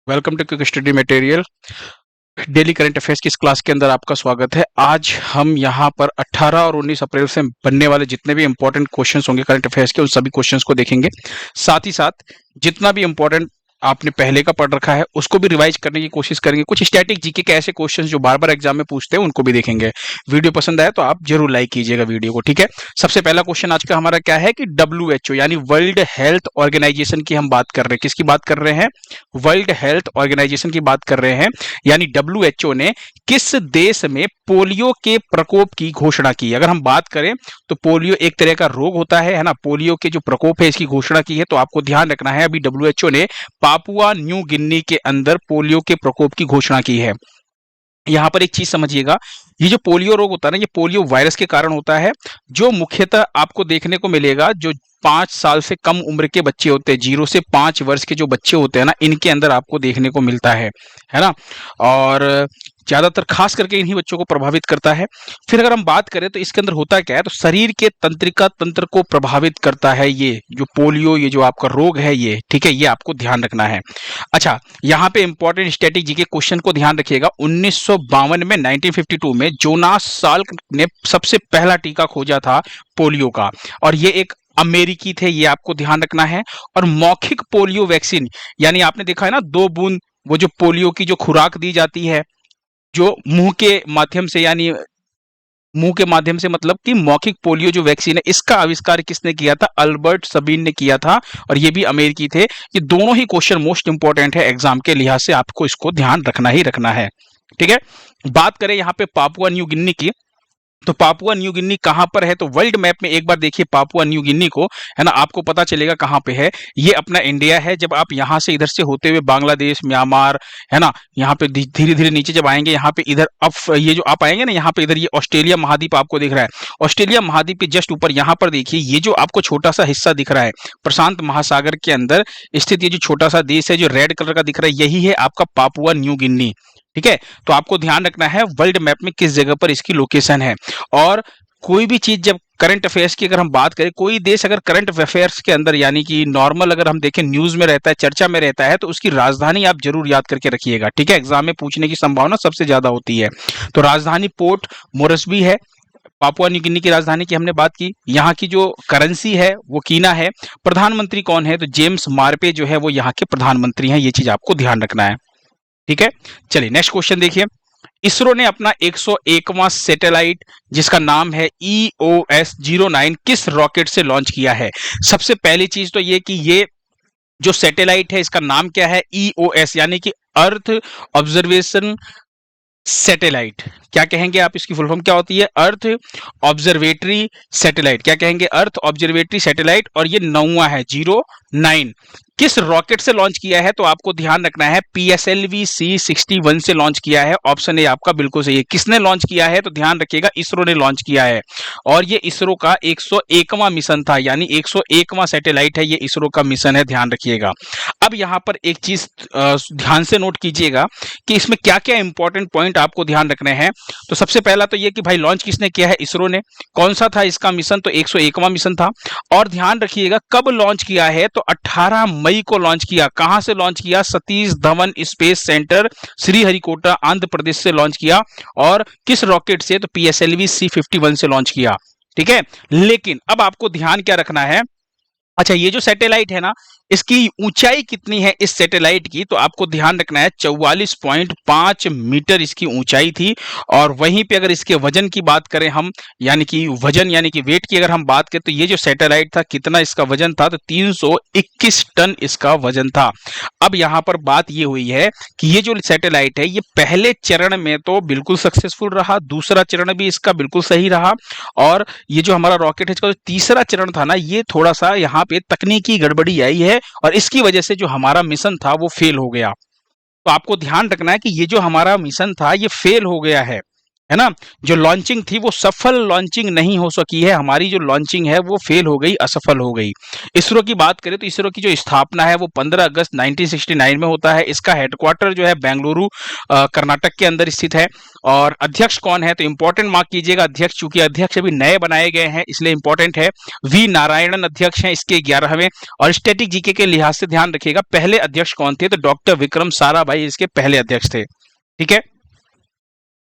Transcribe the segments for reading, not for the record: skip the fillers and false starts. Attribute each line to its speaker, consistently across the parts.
Speaker 1: Welcome to quick study material. Daily current affairs की इस class के अंदर आपका स्वागत है। आज हम यहाँ पर 18 और 19 अप्रैल से बनने वाले जितने भी इंपॉर्टेंट क्वेश्चंस होंगे करंट अफेयर्स के, उन सभी क्वेश्चंस को देखेंगे। साथ ही साथ जितना भी इंपॉर्टेंट आपने पहले का पढ़ रखा है उसको भी रिवाइज करने की कोशिश करेंगे। कुछ स्टैटिक जीके के ऐसे क्वेश्चंस जो बार बार एग्जाम में पूछते हैं उनको भी देखेंगे। वीडियो पसंद आए तो आप जरूर लाइक कीजिएगा वीडियो को, ठीक है। सबसे पहला क्वेश्चन आज का हमारा क्या है कि WHO यानी वर्ल्ड हेल्थ ऑर्गेनाइजेशन की हम बात कर रहे हैं। किसकी बात कर रहे हैं? वर्ल्ड हेल्थ ऑर्गेनाइजेशन की बात कर रहे हैं। यानी WHO ने किस देश में पोलियो के प्रकोप की घोषणा की? अगर हम बात करें तो पोलियो एक तरह का रोग होता है ना। पोलियो के जो प्रकोप है इसकी घोषणा की है, तो आपको ध्यान रखना है अभी WHO ने पापुआ न्यू गिनी के अंदर पोलियो के प्रकोप की घोषणा की है। यहां पर एक चीज समझिएगा, ये जो पोलियो रोग होता है ना, ये पोलियो वायरस के कारण होता है, जो मुख्यतः आपको देखने को मिलेगा जो 5 साल से कम उम्र के बच्चे होते हैं, 0 से 5 वर्ष के जो बच्चे होते हैं ना, इनके अंदर आपको देखने को मिलता है ना। और ज्यादातर खास करके इन्हीं बच्चों को प्रभावित करता है। फिर अगर हम बात करें तो इसके अंदर होता क्या है, तो शरीर के तंत्रिका तंत्र को प्रभावित करता है ये जो पोलियो, ये जो आपका रोग है ये, ठीक है, ये आपको ध्यान रखना है। अच्छा, यहाँ पे इंपॉर्टेंट स्टैटिक जीके क्वेश्चन को ध्यान रखिएगा। 1952 में 1952 में जोनास साल्क ने सबसे पहला टीका खोजा था पोलियो का, और ये एक अमेरिकी थे, ये आपको ध्यान रखना है। और मौखिक पोलियो वैक्सीन, यानी आपने देखा है ना 2 बूंद वो जो पोलियो की जो खुराक दी जाती है, जो मुंह के माध्यम से, यानी मुंह के माध्यम से मतलब कि मौखिक पोलियो जो वैक्सीन है, इसका आविष्कार किसने किया था? अल्बर्ट सबीन ने किया था, और ये भी अमेरिकी थे। ये दोनों ही क्वेश्चन मोस्ट इंपॉर्टेंट है एग्जाम के लिहाज से, आपको इसको ध्यान रखना ही रखना है, ठीक है। बात करें यहाँ पे पापुआ न्यू गिनी की, तो पापुआ न्यू गिनी कहां पर है? तो वर्ल्ड मैप में एक बार देखिए पापुआ न्यू गिनी को, है ना, आपको पता चलेगा कहां पे है। ये अपना इंडिया है। जब आप यहां से इधर से होते हुए बांग्लादेश, म्यांमार, है ना, यहाँ पे धीरे धीरे नीचे जब आएंगे, यहाँ पे इधर अब ये जो आप आएंगे ना, यहाँ पे इधर ये ऑस्ट्रेलिया महाद्वीप आपको दिख रहा है। ऑस्ट्रेलिया महाद्वीप के जस्ट ऊपर यहाँ पर देखिए, ये जो आपको छोटा सा हिस्सा दिख रहा है प्रशांत महासागर के अंदर स्थित, ये जो छोटा सा देश है जो रेड कलर का दिख रहा है, यही है आपका पापुआ न्यू गिनी, ठीक है। तो आपको ध्यान रखना है वर्ल्ड मैप में किस जगह पर इसकी लोकेशन है। और कोई भी चीज जब करंट अफेयर्स की अगर हम बात करें, कोई देश अगर करंट अफेयर्स के अंदर यानी कि नॉर्मल अगर हम देखें न्यूज में रहता है, चर्चा में रहता है, तो उसकी राजधानी आप जरूर याद करके रखिएगा, ठीक है। एग्जाम में पूछने की संभावना सबसे ज्यादा होती है। तो राजधानी पोर्ट मोरस्बी है, पापुआ न्यू गिनी की राजधानी की हमने बात की। यहाँ की जो करेंसी है वो कीना है। प्रधानमंत्री कौन है? तो जेम्स मार्पे जो है वो यहाँ के प्रधानमंत्री हैं। ये चीज आपको ध्यान रखना है, ठीक है। चलिए नेक्स्ट क्वेश्चन देखिए। इसरो ने अपना 101वां सैटेलाइट जिसका नाम है EOS-09 किस रॉकेट से लॉन्च किया है? सबसे पहली चीज तो ये कि ये जो सैटेलाइट है इसका नाम क्या है? EOS यानी कि अर्थ ऑब्जर्वेशन सैटेलाइट। क्या कहेंगे आप? इसकी फुल फॉर्म क्या होती है? अर्थ ऑब्जर्वेटरी सैटेलाइट। क्या कहेंगे? अर्थ ऑब्जर्वेटरी सैटेलाइट। और ये 9वां है, 09। किस रॉकेट से लॉन्च किया है? तो आपको ध्यान रखना है PSLV C61 से लॉन्च किया है। ऑप्शन ए आपका बिल्कुल सही है। किसने लॉन्च किया है? तो ध्यान रखिएगा, इसरो ने लॉन्च किया है। और ये इसरो का 101वां मिशन था, यानी 101वां सैटेलाइट है, ये इसरो का मिशन है, ध्यान रखिएगा। अब यहां पर एक चीज ध्यान से नोट कीजिएगा कि इसमें क्या क्या इंपॉर्टेंट पॉइंट आपको ध्यान रखने हैं। तो सबसे पहला तो ये कि भाई लॉन्च किसने किया है? इसरो ने। कौन सा था इसका मिशन? तो 101वां मिशन था। और ध्यान रखिएगा कब लॉन्च किया है? तो 18 मई को लॉन्च किया। कहां से लॉन्च किया? सतीश धवन स्पेस सेंटर, श्रीहरिकोटा, आंध्र प्रदेश से लॉन्च किया। और किस रॉकेट से? तो PSLV C51 से लॉन्च किया, ठीक है। लेकिन अब आपको ध्यान क्या रखना है? अच्छा, ये जो सैटेलाइट है ना, इसकी ऊंचाई कितनी है इस सैटेलाइट की? तो आपको ध्यान रखना है 44.5 मीटर इसकी ऊंचाई थी। और वहीं पे अगर इसके वजन की बात करें हम, यानी कि वजन यानी कि वेट की अगर हम बात करें, तो ये जो सैटेलाइट था कितना इसका वजन था? तो 321 टन इसका वजन था। अब यहां पर बात ये हुई है कि ये जो सैटेलाइट है ये पहले चरण में तो बिल्कुल सक्सेसफुल रहा, दूसरा चरण भी इसका बिल्कुल सही रहा, और ये जो हमारा रॉकेट है इसका जो तीसरा चरण था ना, ये थोड़ा सा यहाँ पे तकनीकी गड़बड़ी आई है, और इसकी वजह से जो हमारा मिशन था वो फेल हो गया। तो आपको ध्यान रखना है कि ये जो हमारा मिशन था ये फेल हो गया है, है ना, जो लॉन्चिंग थी वो सफल लॉन्चिंग नहीं हो सकी है, हमारी जो लॉन्चिंग है वो फेल हो गई, असफल हो गई। इसरो की बात करें तो इसरो की जो स्थापना है वो 15 अगस्त 1969 में होता है। इसका हेडक्वार्टर जो है बेंगलुरु कर्नाटक के अंदर स्थित है। और अध्यक्ष कौन है, तो इंपॉर्टेंट मार्क कीजिएगा अध्यक्ष, चूंकि अध्यक्ष अभी नए बनाए गए हैं इसलिए इंपॉर्टेंट है। वी नारायणन अध्यक्ष हैं इसके 11वें। और स्टैटिक जीके के लिहाज से ध्यान रखिएगा पहले अध्यक्ष कौन थे, तो डॉक्टर विक्रम साराभाई इसके पहले अध्यक्ष थे। ठीक है,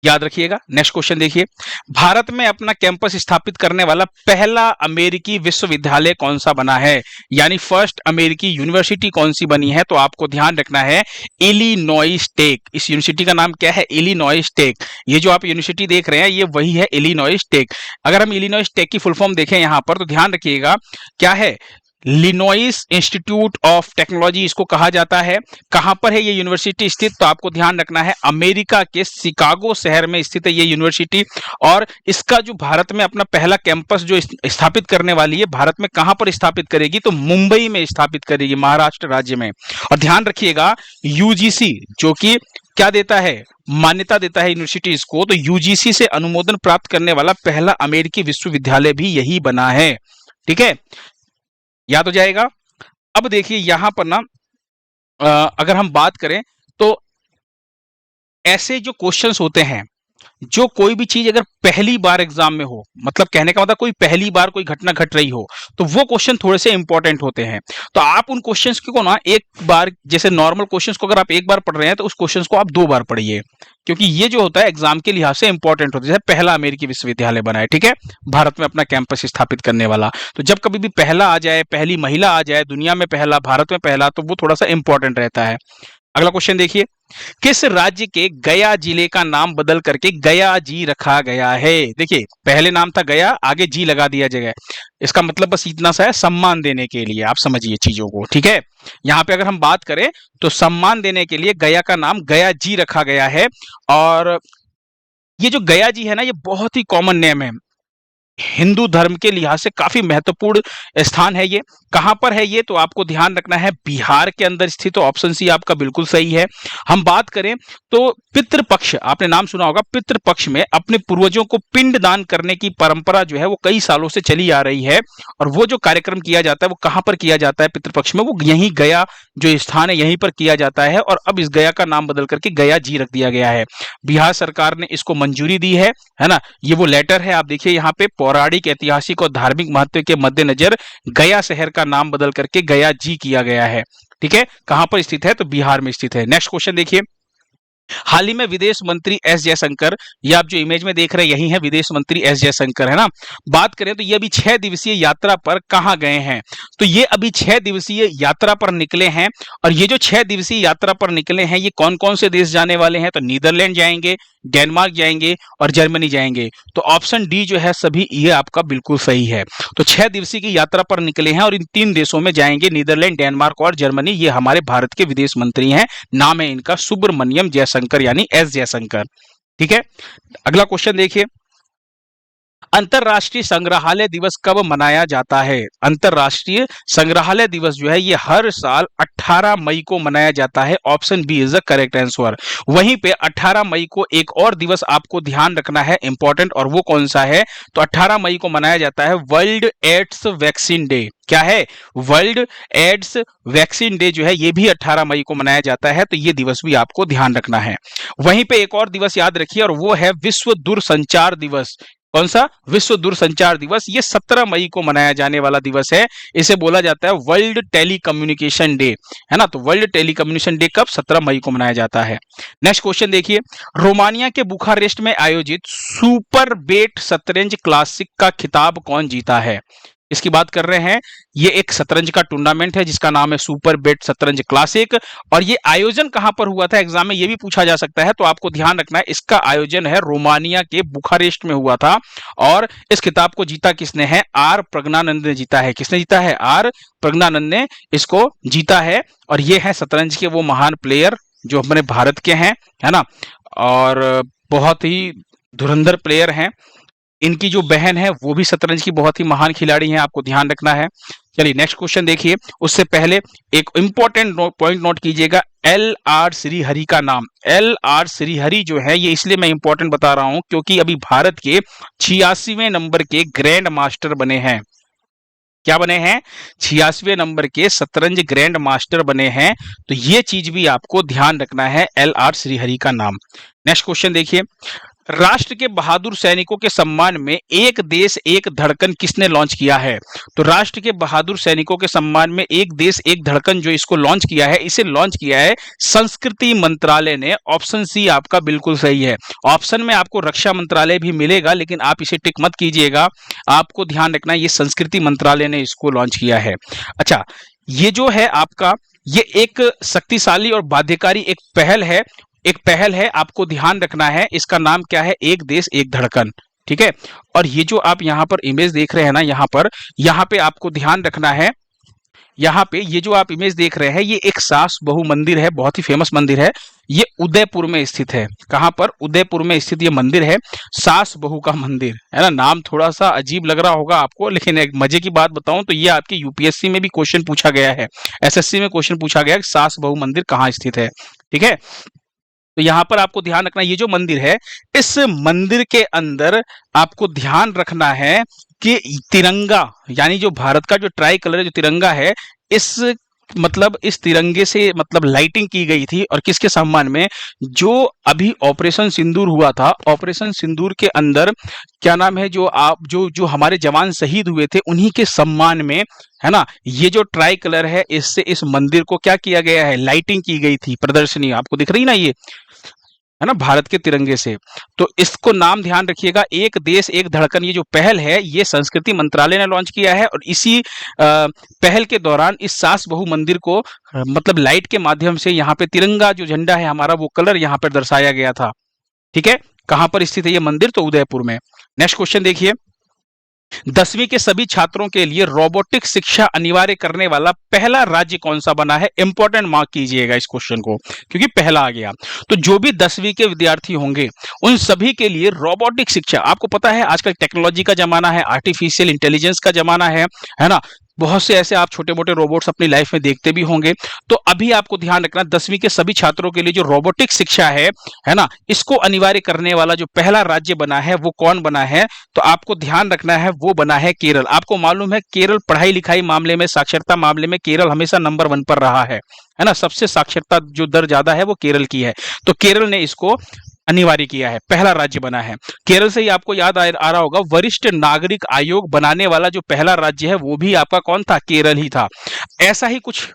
Speaker 1: याद रखिएगा। नेक्स्ट क्वेश्चन देखिए, भारत में अपना कैंपस स्थापित करने वाला पहला अमेरिकी विश्वविद्यालय कौन सा बना है, यानी फर्स्ट अमेरिकी यूनिवर्सिटी कौन सी बनी है, तो आपको ध्यान रखना है इलिनॉय स्टेट। इस यूनिवर्सिटी का नाम क्या है, इलिनॉय स्टेट। ये जो आप यूनिवर्सिटी देख रहे हैं ये वही है, इलिनॉय स्टेट। अगर हम इलिनॉय स्टेट की फुल फॉर्म देखें यहां पर तो ध्यान रखिएगा क्या है, लिनोइस इंस्टीट्यूट ऑफ टेक्नोलॉजी इसको कहा जाता है। कहां पर है ये यूनिवर्सिटी स्थित, तो आपको ध्यान रखना है अमेरिका के शिकागो शहर में स्थित है ये यूनिवर्सिटी। और इसका जो भारत में अपना पहला कैंपस जो स्थापित करने वाली है, भारत में कहां पर स्थापित करेगी, तो मुंबई में स्थापित करेगी, महाराष्ट्र राज्य में। और ध्यान रखिएगा यूजीसी जो कि क्या देता है, मान्यता देता है यूनिवर्सिटीज को, तो यूजीसी से अनुमोदन प्राप्त करने वाला पहला अमेरिकी विश्वविद्यालय भी यही बना है। ठीक है, याद हो जाएगा। अब देखिए यहां पर ना अगर हम बात करें तो ऐसे जो क्वेश्चंस होते हैं, जो कोई भी चीज अगर पहली बार एग्जाम में हो, मतलब कहने का मतलब कोई पहली बार कोई घटना घट रही हो, तो वो क्वेश्चन थोड़े से इंपॉर्टेंट होते हैं। तो आप उन क्वेश्चंस को ना एक बार, जैसे नॉर्मल क्वेश्चंस को अगर आप एक बार पढ़ रहे हैं तो उस क्वेश्चंस को आप 2 बार पढ़िए, क्योंकि ये जो होता है एग्जाम के लिहाज से इंपॉर्टेंट होता है। जैसे पहला अमेरिकी विश्वविद्यालय बना है, ठीक है, भारत में अपना कैंपस स्थापित करने वाला, तो जब कभी भी पहला आ जाए, पहली महिला आ जाए, दुनिया में पहला, भारत में पहला, तो वो थोड़ा सा इंपॉर्टेंट रहता है। अगला क्वेश्चन देखिए, किस राज्य के गया जिले का नाम बदल करके गया जी रखा गया है। देखिए पहले नाम था गया, आगे जी लगा दिया जाएगा, इसका मतलब बस इतना सा है, सम्मान देने के लिए, आप समझिए चीजों को। ठीक है, यहां पे अगर हम बात करें तो सम्मान देने के लिए गया का नाम गया जी रखा गया है। और ये जो गया जी है ना, ये बहुत ही कॉमन नेम है, हिंदू धर्म के लिहाज से काफी महत्वपूर्ण स्थान है। ये कहां पर है, ये तो आपको ध्यान रखना है बिहार के अंदर स्थित, तो ऑप्शन सी आपका बिल्कुल सही है। हम बात करें तो पितृपक्ष, आपने नाम सुना होगा, पितृपक्ष में अपने पूर्वजों को पिंड दान करने की परंपरा जो है वो कई सालों से चली आ रही है। और वो जो कार्यक्रम किया जाता है वो कहां पर किया जाता है पितृपक्ष में, वो यहीं गया जो स्थान है यहीं पर किया जाता है। और अब इस गया का नाम बदल करके गया जी रख दिया गया है। बिहार सरकार ने इसको मंजूरी दी है ना। ये वो लेटर है, आप देखिए यहाँ पे, पौराणिक, ऐतिहासिक और धार्मिक महत्व के मद्देनजर गया शहर का नाम बदल करके गया जी किया गया है। ठीक है, कहां पर स्थित है, तो बिहार में स्थित है। नेक्स्ट क्वेश्चन देखिए, हाल ही में विदेश मंत्री एस जयशंकर, ये आप जो इमेज में देख रहे हैं यही है विदेश मंत्री एस जयशंकर, है ना। बात करें तो ये अभी 6 दिवसीय यात्रा पर कहां गए हैं, तो ये अभी 6 दिवसीय यात्रा पर निकले हैं। और ये जो 6 दिवसीय यात्रा पर निकले हैं ये कौन कौन से देश जाने वाले हैं, तो नीदरलैंड जाएंगे, डेनमार्क जाएंगे और जर्मनी जाएंगे। तो ऑप्शन डी जो है सभी ये आपका बिल्कुल सही है। तो 6 दिवसीय की यात्रा पर निकले हैं और इन 3 देशों में जाएंगे, नीदरलैंड, डेनमार्क और जर्मनी। ये हमारे भारत के विदेश मंत्री हैं, नाम है इनका सुब्रमण्यम जयशंकर यानी एस जयशंकर। ठीक है, अगला क्वेश्चन देखिए, अंतरराष्ट्रीय संग्रहालय दिवस कब मनाया जाता है। अंतरराष्ट्रीय संग्रहालय दिवस जो है ये हर साल 18 मई को मनाया जाता है। Option B is the correct answer. वहीं पे 18 मई को एक और दिवस आपको ध्यान रखना है इंपॉर्टेंट, और वो कौन सा है, तो 18 मई को मनाया जाता है वर्ल्ड एड्स वैक्सीन डे। क्या है, वर्ल्ड एड्स वैक्सीन डे जो है ये भी 18 मई को मनाया जाता है। तो ये दिवस भी आपको ध्यान रखना है। वहीं पे एक और दिवस याद रखिए और वो है विश्व दूरसंचार दिवस। कौन सा, विश्व दूरसंचार दिवस। ये 17 मई को मनाया जाने वाला दिवस है। इसे बोला जाता है वर्ल्ड टेलीकम्युनिकेशन डे, है ना। तो वर्ल्ड टेलीकम्युनिकेशन डे कब, 17 मई को मनाया जाता है। नेक्स्ट क्वेश्चन देखिए, रोमानिया के बुखारेस्ट में आयोजित सुपर बेट शतरंज क्लासिक का खिताब कौन जीता है। इसकी बात कर रहे हैं, ये एक शतरंज का टूर्नामेंट है जिसका नाम है सुपर बेट शतरंज क्लासिक। और ये आयोजन कहां पर हुआ था, एग्जाम में ये भी पूछा जा सकता है। तो आपको ध्यान रखना है इसका आयोजन है रोमानिया के बुखारेस्ट में हुआ था। और इस खिताब को जीता किसने है, आर प्रज्ञानंद ने जीता है। किसने जीता है, आर प्रज्ञानंद ने इसको जीता है। और ये है शतरंज के वो महान प्लेयर जो हमारे भारत के हैं, है ना, और बहुत ही धुरंधर प्लेयर हैं। इनकी जो बहन है वो भी शतरंज की बहुत ही महान खिलाड़ी है, आपको ध्यान रखना है। चलिए नेक्स्ट क्वेश्चन देखिए, उससे पहले एक इंपॉर्टेंट पॉइंट नोट कीजिएगा, एल आर श्रीहरि का नाम। एल आर श्रीहरि जो है, ये इसलिए मैं इंपॉर्टेंट बता रहा हूं क्योंकि अभी भारत के 86वें नंबर के ग्रैंड मास्टर बने हैं। क्या बने हैं? 86वें नंबर के शतरंज ग्रैंड मास्टर बने हैं। तो ये चीज भी आपको ध्यान रखना है, एल आर श्रीहरि का नाम। नेक्स्ट क्वेश्चन देखिए, राष्ट्र के बहादुर सैनिकों के सम्मान में एक देश एक धड़कन किसने लॉन्च किया है? तो राष्ट्र के बहादुर सैनिकों के सम्मान में एक देश एक धड़कन जो इसको लॉन्च किया है, इसे लॉन्च किया है संस्कृति मंत्रालय ने। ऑप्शन सी आपका बिल्कुल सही है। ऑप्शन में आपको रक्षा मंत्रालय भी मिलेगा, लेकिन आप इसे टिक मत कीजिएगा, आपको ध्यान रखना ये संस्कृति मंत्रालय ने इसको लॉन्च किया है। अच्छा, ये जो है आपका, ये एक शक्तिशाली और बाध्यकारी एक पहल है, आपको ध्यान रखना है। इसका नाम क्या है? एक देश एक धड़कन। ठीक है, और ये जो आप यहाँ पर इमेज देख रहे हैं ना, यहाँ पे आपको ध्यान रखना है, यहाँ पे ये जो आप इमेज देख रहे हैं, ये एक सास बहु मंदिर है, बहुत ही फेमस मंदिर है। ये उदयपुर में स्थित है। कहां पर? उदयपुर में स्थित ये मंदिर है, सास बहु का मंदिर है ना। नाम थोड़ा सा अजीब लग रहा होगा आपको, लेकिन एक मजे की बात बताऊं तो ये आपके यूपीएससी में भी क्वेश्चन पूछा गया है, एसएससी में क्वेश्चन पूछा गया है कि सास बहु मंदिर कहाँ स्थित है। ठीक है, तो यहां पर आपको ध्यान रखना, ये जो मंदिर है, इस मंदिर के अंदर आपको ध्यान रखना है कि तिरंगा, यानी जो भारत का जो ट्राई कलर है, जो तिरंगा है, इस तिरंगे से लाइटिंग की गई थी। और किसके सम्मान में? जो अभी ऑपरेशन सिंदूर हुआ था, ऑपरेशन सिंदूर के अंदर क्या नाम है, जो हमारे जवान शहीद हुए थे, उन्हीं के सम्मान में, है ना, ये जो ट्राई कलर है, इससे इस मंदिर को क्या किया गया है? लाइटिंग की गई थी। प्रदर्शनी आपको दिख रही ना, ये है ना, भारत के तिरंगे से। तो इसको नाम ध्यान रखिएगा, एक देश एक धड़कन। ये जो पहल है, ये संस्कृति मंत्रालय ने लॉन्च किया है, और इसी पहल के दौरान इस सास बहु मंदिर को लाइट के माध्यम से यहाँ पे तिरंगा जो झंडा है हमारा, वो कलर यहाँ पर दर्शाया गया था। ठीक है, कहां पर स्थित है ये मंदिर? तो उदयपुर में। नेक्स्ट क्वेश्चन देखिए, 10वीं के सभी छात्रों के लिए रोबोटिक शिक्षा अनिवार्य करने वाला पहला राज्य कौन सा बना है? इंपॉर्टेंट मार्क कीजिएगा इस क्वेश्चन को, क्योंकि पहला आ गया। तो जो भी 10वीं के विद्यार्थी होंगे, उन सभी के लिए रोबोटिक शिक्षा, आपको पता है आजकल टेक्नोलॉजी का जमाना है, आर्टिफिशियल इंटेलिजेंस का जमाना है ना। बहुत से ऐसे आप छोटे मोटे रोबोट्स अपनी लाइफ में देखते भी होंगे। तो अभी आपको ध्यान रखना, 10वीं के सभी छात्रों के लिए जो रोबोटिक शिक्षा है ना, इसको अनिवार्य करने वाला जो पहला राज्य बना है, वो कौन बना है? तो आपको ध्यान रखना है, वो बना है केरल। आपको मालूम है, केरल पढ़ाई लिखाई मामले में, साक्षरता मामले में केरल हमेशा नंबर 1 पर रहा है ना। सबसे साक्षरता जो दर ज्यादा है वो केरल की है। तो केरल ने इसको अनिवार्य किया है, पहला राज्य बना है। केरल से ही आपको याद आ रहा होगा, वरिष्ठ नागरिक आयोग बनाने वाला जो पहला राज्य है, वो भी आपका कौन था? केरल ही था। ऐसा ही कुछ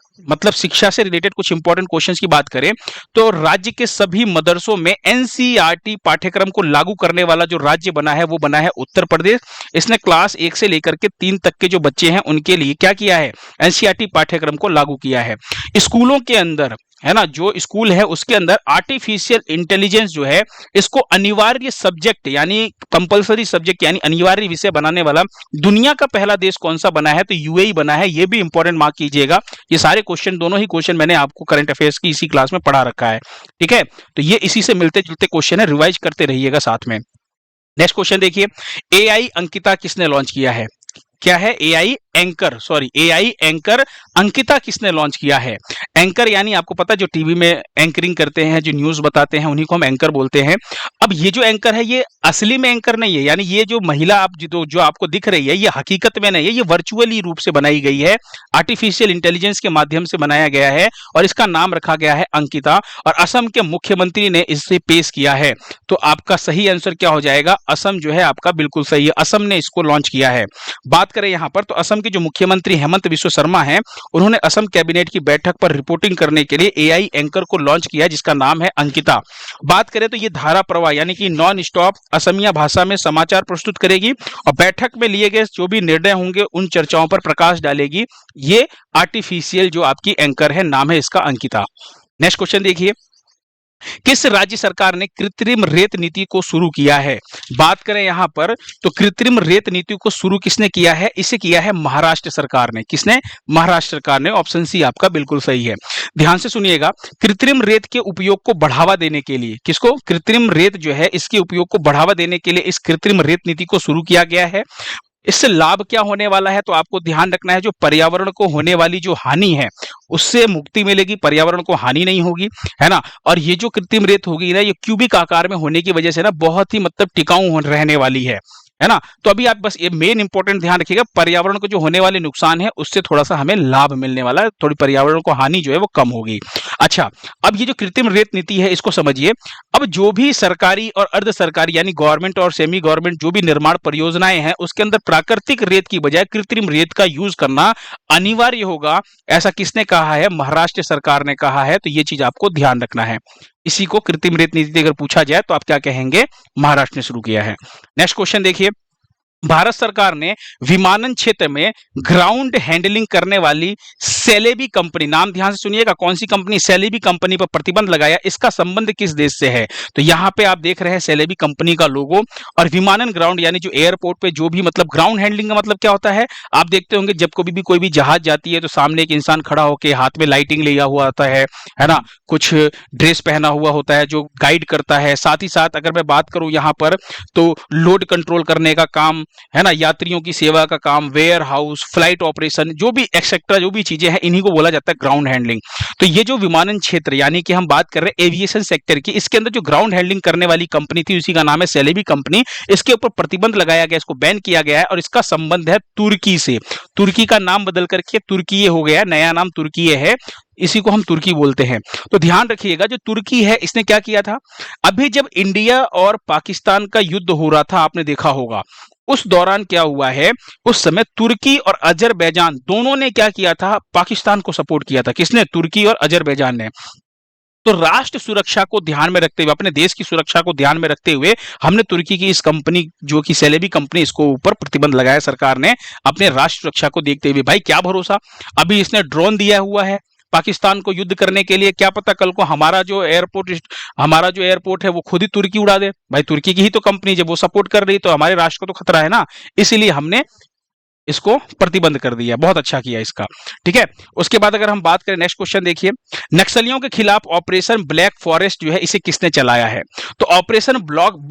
Speaker 1: शिक्षा से रिलेटेड कुछ इंपॉर्टेंट क्वेश्चंस की बात करें तो राज्य के सभी मदरसों में एनसीईआरटी पाठ्यक्रम को लागू करने वाला जो राज्य बना है, वो बना है उत्तर प्रदेश। इसने क्लास 1 से लेकर के 3 तक के जो बच्चे हैं, उनके लिए क्या किया है? एनसीईआरटी पाठ्यक्रम को लागू किया है। स्कूलों के अंदर, है ना, जो स्कूल है उसके अंदर आर्टिफिशियल इंटेलिजेंस जो है, इसको अनिवार्य सब्जेक्ट यानी कंपलसरी सब्जेक्ट यानी अनिवार्य विषय बनाने वाला दुनिया का पहला देश कौन सा बना है? तो यूएई बना है। ये भी इंपॉर्टेंट मार्क कीजिएगा। ये सारे क्वेश्चन, दोनों ही क्वेश्चन मैंने आपको करंट अफेयर्स की इसी क्लास में पढ़ा रखा है। ठीक है, तो ये इसी से मिलते जुलते क्वेश्चन है, रिवाइज करते रहिएगा साथ में। नेक्स्ट क्वेश्चन देखिए, एआई अंकिता किसने लॉन्च किया है? क्या है? एआई एंकर अंकिता किसने लॉन्च किया है? एंकर यानी आपको पता है, जो टीवी में एंकरिंग करते हैं, जो न्यूज बताते हैं, उन्हीं को हम एंकर बोलते हैं। अब ये जो एंकर है, ये असली में एंकर नहीं है, यानी ये जो महिला आप जो आपको दिख रही है, ये हकीकत में नहीं है, ये वर्चुअली रूप से बनाई गई है, आर्टिफिशियल इंटेलिजेंस के माध्यम से बनाया गया है, और इसका नाम रखा गया है अंकिता, और असम के मुख्यमंत्री ने इसे पेश किया है। तो आपका सही आंसर क्या हो जाएगा? असम जो है आपका बिल्कुल सही है, असम ने इसको लॉन्च किया है। बात करें यहां पर, तो असम के जो मुख्यमंत्री हेमंत बिस्व शर्मा हैं, उन्होंने असम कैबिनेट की बैठक पर रिपोर्टिंग करने के लिए एआई एंकर को लॉन्च किया, जिसका नाम है अंकिता। बात करें तो ये धारा प्रवाह यानी कि नॉन स्टॉप असमिया भाषा में समाचार प्रस्तुत करेगी, और बैठक में लिए गए जो भी निर्णय होंगे उन चर्चाओं पर प्रकाश डालेगी। ये आर्टिफिशियल जो आपकी एंकर है, नाम है इसका अंकिता। नेक्स्ट क्वेश्चन देखिए, किस राज्य सरकार ने कृत्रिम रेत नीति को शुरू किया है? बात करें यहां पर, तो कृत्रिम रेत नीति को शुरू किसने किया है? इसे किया है महाराष्ट्र सरकार ने। किसने? महाराष्ट्र सरकार ने। ऑप्शन सी आपका बिल्कुल सही है। ध्यान से सुनिएगा, कृत्रिम रेत के उपयोग को बढ़ावा देने के लिए, किसको? कृत्रिम रेत जो है, इसके उपयोग को बढ़ावा देने के लिए इस कृत्रिम रेत नीति को शुरू किया गया है। इससे लाभ क्या होने वाला है, तो आपको ध्यान रखना है जो पर्यावरण को होने वाली जो हानि है उससे मुक्ति मिलेगी, पर्यावरण को हानि नहीं होगी, है ना। और ये जो कृत्रिम रेत होगी ना, ये क्यूबिक आकार में होने की वजह से ना बहुत ही मतलब टिकाऊ रहने वाली है ना। तो अभी आप बस ये मेन इंपॉर्टेंट ध्यान रखिएगा, पर्यावरण को जो होने वाले नुकसान है उससे थोड़ा सा हमें लाभ मिलने वाला है, थोड़ी पर्यावरण को हानि जो है वो कम होगी। अच्छा, अब ये जो कृत्रिम रेत नीति है इसको समझिए। अब जो भी सरकारी और अर्ध सरकारी यानी गवर्नमेंट और सेमी गवर्नमेंट जो भी निर्माण परियोजनाएं हैं उसके अंदर प्राकृतिक रेत की बजाय कृत्रिम रेत का यूज करना अनिवार्य होगा। ऐसा किसने कहा है? महाराष्ट्र सरकार ने कहा है। तो ये चीज आपको ध्यान रखना है। इसी को कृत्रिम रेत नीति अगर पूछा जाए तो आप क्या कहेंगे? महाराष्ट्र ने शुरू किया है। नेक्स्ट क्वेश्चन देखिए, भारत सरकार ने विमानन क्षेत्र में ग्राउंड हैंडलिंग करने वाली सेलेबी कंपनी, नाम ध्यान से सुनिएगा, कौन सी कंपनी? सेलेबी कंपनी पर प्रतिबंध लगाया। इसका संबंध किस देश से है? तो यहां पे आप देख रहे हैं सेलेबी कंपनी का लोगो। और विमानन ग्राउंड यानी जो एयरपोर्ट पे जो भी मतलब ग्राउंड हैंडलिंग का मतलब क्या होता है? आप देखते होंगे जब कभी भी कोई भी जहाज जाती है तो सामने एक इंसान खड़ा होकर हाथ में लाइटिंग लिया हुआ होता है ना, कुछ ड्रेस पहना हुआ होता है जो गाइड करता है। साथ ही साथ अगर मैं बात करूं यहां पर तो लोड कंट्रोल करने का काम, है ना, यात्रियों की सेवा का काम, वेयर हाउस, फ्लाइट ऑपरेशन, जो भी एक्सेट्रा जो भी चीजें हैं इन्हीं को बोला जाता है ग्राउंड हैंडलिंग। तो ये जो विमानन क्षेत्र यानी कि हम बात कर रहे हैं एविएशन सेक्टर की, इसके अंदर जो ग्राउंड हैंडलिंग करने वाली कंपनी थी उसी का नाम है सेलेबी कंपनी। इसके ऊपर प्रतिबंध लगाया गया, इसको बैन किया गया है और इसका संबंध है तुर्की से। तुर्की का नाम बदल करके तुर्की हो गया, नया नाम तुर्की है, इसी को हम तुर्की बोलते हैं। तो ध्यान रखिएगा जो तुर्की है इसने क्या किया था, अभी जब इंडिया और पाकिस्तान का युद्ध हो रहा था आपने देखा होगा, उस दौरान क्या हुआ है, उस समय तुर्की और अजरबैजान दोनों ने क्या किया था, पाकिस्तान को सपोर्ट किया था। किसने? तुर्की और अजरबैजान ने। तो राष्ट्र सुरक्षा को ध्यान में रखते हुए, अपने देश की सुरक्षा को ध्यान में रखते हुए हमने तुर्की की इस कंपनी जो कि सेलेबी कंपनी, इसको ऊपर प्रतिबंध लगाया सरकार ने अपने राष्ट्र सुरक्षा को देखते हुए। भाई क्या भरोसा, अभी इसने ड्रोन दिया हुआ है पाकिस्तान को युद्ध करने के लिए, क्या पता कल को हमारा जो एयरपोर्ट है वो खुद ही तुर्की उड़ा दे। भाई तुर्की की ही तो कंपनी, जब वो सपोर्ट कर रही तो हमारे राष्ट्र को तो खतरा है ना, इसीलिए हमने इसको प्रतिबंध कर दिया। बहुत अच्छा किया इसका, ठीक है। उसके बाद अगर हम बात करें, नेक्स्ट क्वेश्चन देखिए, नक्सलियों के खिलाफ ऑपरेशन ब्लैक फॉरेस्ट जो है इसे किसने चलाया है? तो ऑपरेशन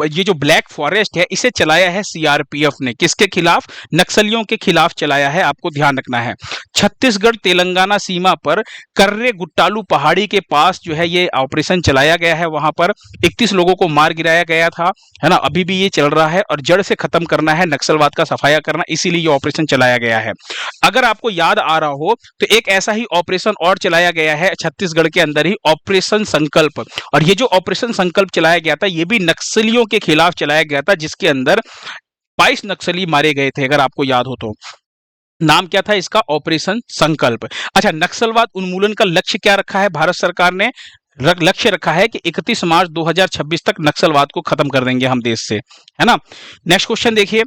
Speaker 1: ये जो ब्लैक फॉरेस्ट है इसे चलाया है सीआरपीएफ ने। किसके खिलाफ? नक्सलियों के खिलाफ चलाया है, आपको ध्यान रखना है। छत्तीसगढ़ तेलंगाना सीमा पर कर्रे गुट्टालू पहाड़ी के पास जो है ये ऑपरेशन चलाया गया है। वहां पर 31 लोगों को मार गिराया गया था, है ना। अभी भी ये चल रहा है और जड़ से खत्म करना है, नक्सलवाद का सफाया करना, इसीलिए ये ऑपरेशन चलाया गया है। अगर आपको याद आ रहा हो तो एक ऐसा ही ऑपरेशन और चलाया गया है छत्तीसगढ़ के अंदर ही, ऑपरेशन संकल्प। और ये जो ऑपरेशन संकल्प चलाया गया था ये भी नक्सलियों के खिलाफ चलाया गया था, जिसके अंदर 22 नक्सली मारे गए थे, अगर आपको याद हो तो। नाम क्या था इसका? ऑपरेशन संकल्प। अच्छा, नक्सलवाद उन्मूलन का लक्ष्य क्या रखा है भारत सरकार ने? लक्ष्य रखा है कि 31 मार्च 2026 तक नक्सलवाद को खत्म कर देंगे हम देश से, है ना। नेक्स्ट क्वेश्चन देखिए,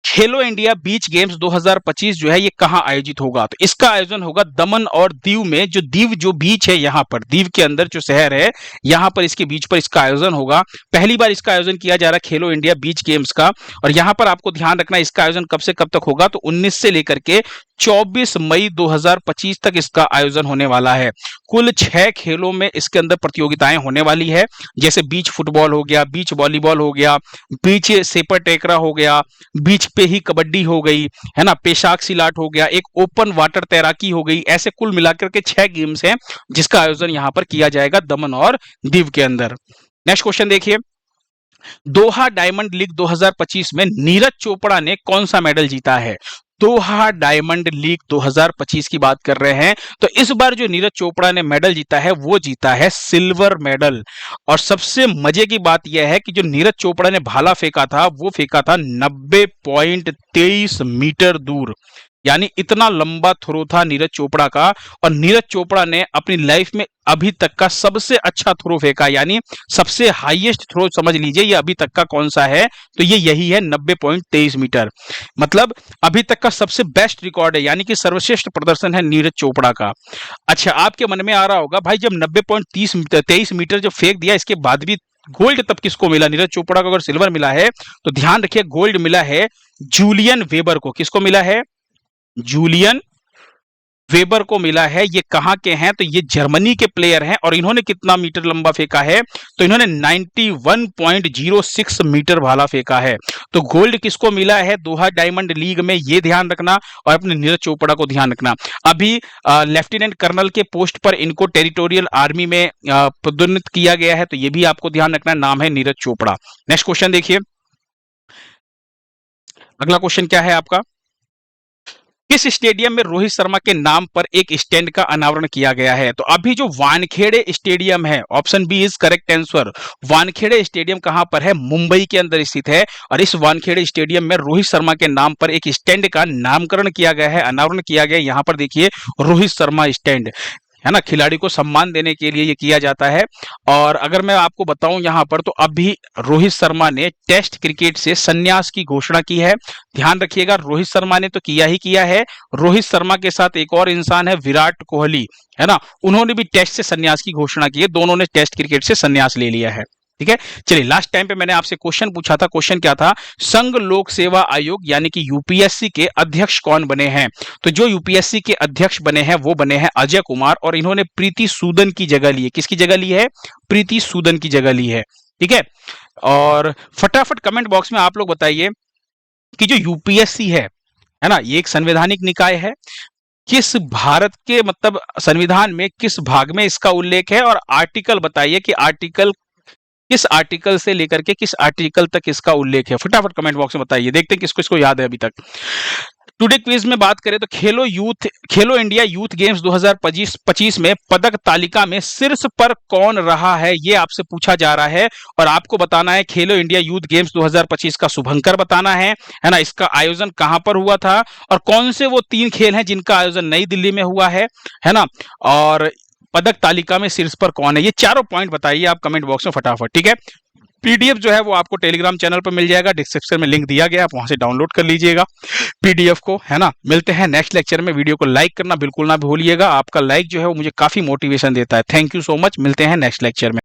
Speaker 1: खेलो इंडिया बीच गेम्स 2025 जो है ये कहां आयोजित होगा? तो इसका आयोजन होगा दमन और दीव में। जो दीव जो बीच है, यहाँ पर दीव के अंदर जो शहर है यहाँ पर, इसके बीच पर इसका आयोजन होगा। पहली बार इसका आयोजन किया जा रहा है खेलो इंडिया बीच गेम्स का। और यहाँ पर आपको ध्यान रखना है इसका आयोजन कब से कब तक होगा, तो 19 से लेकर के 24 मई 2025 तक इसका आयोजन होने वाला है। कुल 6 खेलों में इसके अंदर प्रतियोगिताएं होने वाली है, जैसे बीच फुटबॉल हो गया, बीच वॉलीबॉल हो गया, बीच सेपर टेकरा हो गया, बीच पे ही कबड्डी हो गई, है ना, पेशाक सिलाट हो गया, एक ओपन वाटर तैराकी हो गई। ऐसे कुल मिलाकर के 6 गेम्स हैं जिसका आयोजन यहाँ पर किया जाएगा दमन और दीव के अंदर। नेक्स्ट क्वेश्चन देखिए, दोहा डायमंड लीग 2025 में नीरज चोपड़ा ने कौन सा मेडल जीता है? दोहा डायमंड लीग 2025 की बात कर रहे हैं। तो इस बार जो नीरज चोपड़ा ने मेडल जीता है वो जीता है सिल्वर मेडल। और सबसे मजे की बात यह है कि जो नीरज चोपड़ा ने भाला फेंका था वो फेंका था 90.23 मीटर दूर, यानी इतना लंबा थ्रो था नीरज चोपड़ा का। और नीरज चोपड़ा ने अपनी लाइफ में अभी तक का सबसे अच्छा थ्रो फेंका, यानी सबसे हाईएस्ट थ्रो समझ लीजिए ये अभी तक का कौन सा है, तो ये यही है 90.23 मीटर। मतलब अभी तक का सबसे बेस्ट रिकॉर्ड है, यानी कि सर्वश्रेष्ठ प्रदर्शन है नीरज चोपड़ा का। अच्छा, आपके मन में आ रहा होगा भाई जब 90.23 मीटर जब फेंक दिया इसके बाद भी गोल्ड तब किसको मिला? नीरज चोपड़ा को अगर सिल्वर मिला है तो ध्यान रखिए गोल्ड मिला है जूलियन वेबर को। किसको मिला है? जूलियन वेबर को मिला है। ये कहाँ के हैं? तो ये जर्मनी के प्लेयर हैं और इन्होंने कितना मीटर लंबा फेंका है? तो इन्होंने 91.06 मीटर भाला फेंका है। तो गोल्ड किसको मिला है दोहा डायमंड लीग में? ये ध्यान रखना और अपने नीरज चोपड़ा को ध्यान रखना। अभी लेफ्टिनेंट कर्नल के पोस्ट पर इनको टेरिटोरियल आर्मी में पदोन्नत किया गया है, तो ये भी आपको ध्यान रखना। नाम है नीरज चोपड़ा। नेक्स्ट क्वेश्चन देखिए, अगला क्वेश्चन क्या है आपका? किस स्टेडियम में रोहित शर्मा के नाम पर एक स्टैंड का अनावरण किया गया है? तो अभी जो वानखेड़े स्टेडियम है, option B is correct answer. Wankhede stadium कहां पर है? मुंबई के अंदर स्थित है और इस वानखेड़े स्टेडियम में रोहित शर्मा के नाम पर एक स्टैंड का नामकरण किया गया है, अनावरण किया गया है। यहां पर देखिए रोहित शर्मा स्टैंड है ना, खिलाड़ी को सम्मान देने के लिए ये किया जाता है। और अगर मैं आपको बताऊं यहां पर, तो अभी रोहित शर्मा ने टेस्ट क्रिकेट से संन्यास की घोषणा की है। ध्यान रखिएगा, रोहित शर्मा ने तो किया ही किया है। रोहित शर्मा के साथ एक और इंसान है, विराट कोहली, है ना, उन्होंने भी टेस्ट से संन्यास की घोषणा की है। दोनों ने टेस्ट क्रिकेट से संन्यास ले लिया है। ठीक है, चलिए लास्ट टाइम पे मैंने आपसे क्वेश्चन पूछा था। क्वेश्चन क्या था? संघ लोक सेवा आयोग यानी कि यूपीएससी के अध्यक्ष कौन बने हैं? तो जो यूपीएससी के अध्यक्ष बने हैं वो बने हैं अजय कुमार और इन्होंने प्रीति सूदन की जगह ली है। किसकी जगह ली है? प्रीति सूदन की जगह ली है। ठीक है, और फटाफट कमेंट बॉक्स में आप लोग बताइए कि जो यूपीएससी है ना, ये एक संवैधानिक निकाय है। किस भारत के मतलब संविधान में किस भाग में इसका उल्लेख है? और आर्टिकल बताइए कि आर्टिकल किस आर्टिकल से लेकर के किस आर्टिकल तक इसका उल्लेख है। फटाफट कमेंट बॉक्स में बताइए, देखते हैं किसको इसको याद है अभी तक। टुडे क्विज में बात करें तो खेलो इंडिया यूथ गेम्स 2025 में पदक तालिका में शीर्ष पर कौन रहा है, ये आपसे पूछा जा रहा है। और आपको बताना है खेलो इंडिया यूथ गेम्स 2025 का शुभंकर बताना है ना। इसका आयोजन कहां पर हुआ था और कौन से वो 3 खेल हैं जिनका आयोजन नई दिल्ली में हुआ है ना। और पदक तालिका में शीर्ष पर कौन है, ये चारों पॉइंट बताइए आप कमेंट बॉक्स में फटाफट। ठीक है, पीडीएफ जो है वो आपको टेलीग्राम चैनल पर मिल जाएगा, डिस्क्रिप्शन में लिंक दिया गया, आप वहां से डाउनलोड कर लीजिएगा पीडीएफ को, है ना। मिलते हैं नेक्स्ट लेक्चर में। वीडियो को लाइक करना बिल्कुल ना भूलिएगा, आपका लाइक जो है वो मुझे काफी मोटिवेशन देता है। थैंक यू सो मच, मिलते हैं नेक्स्ट लेक्चर में।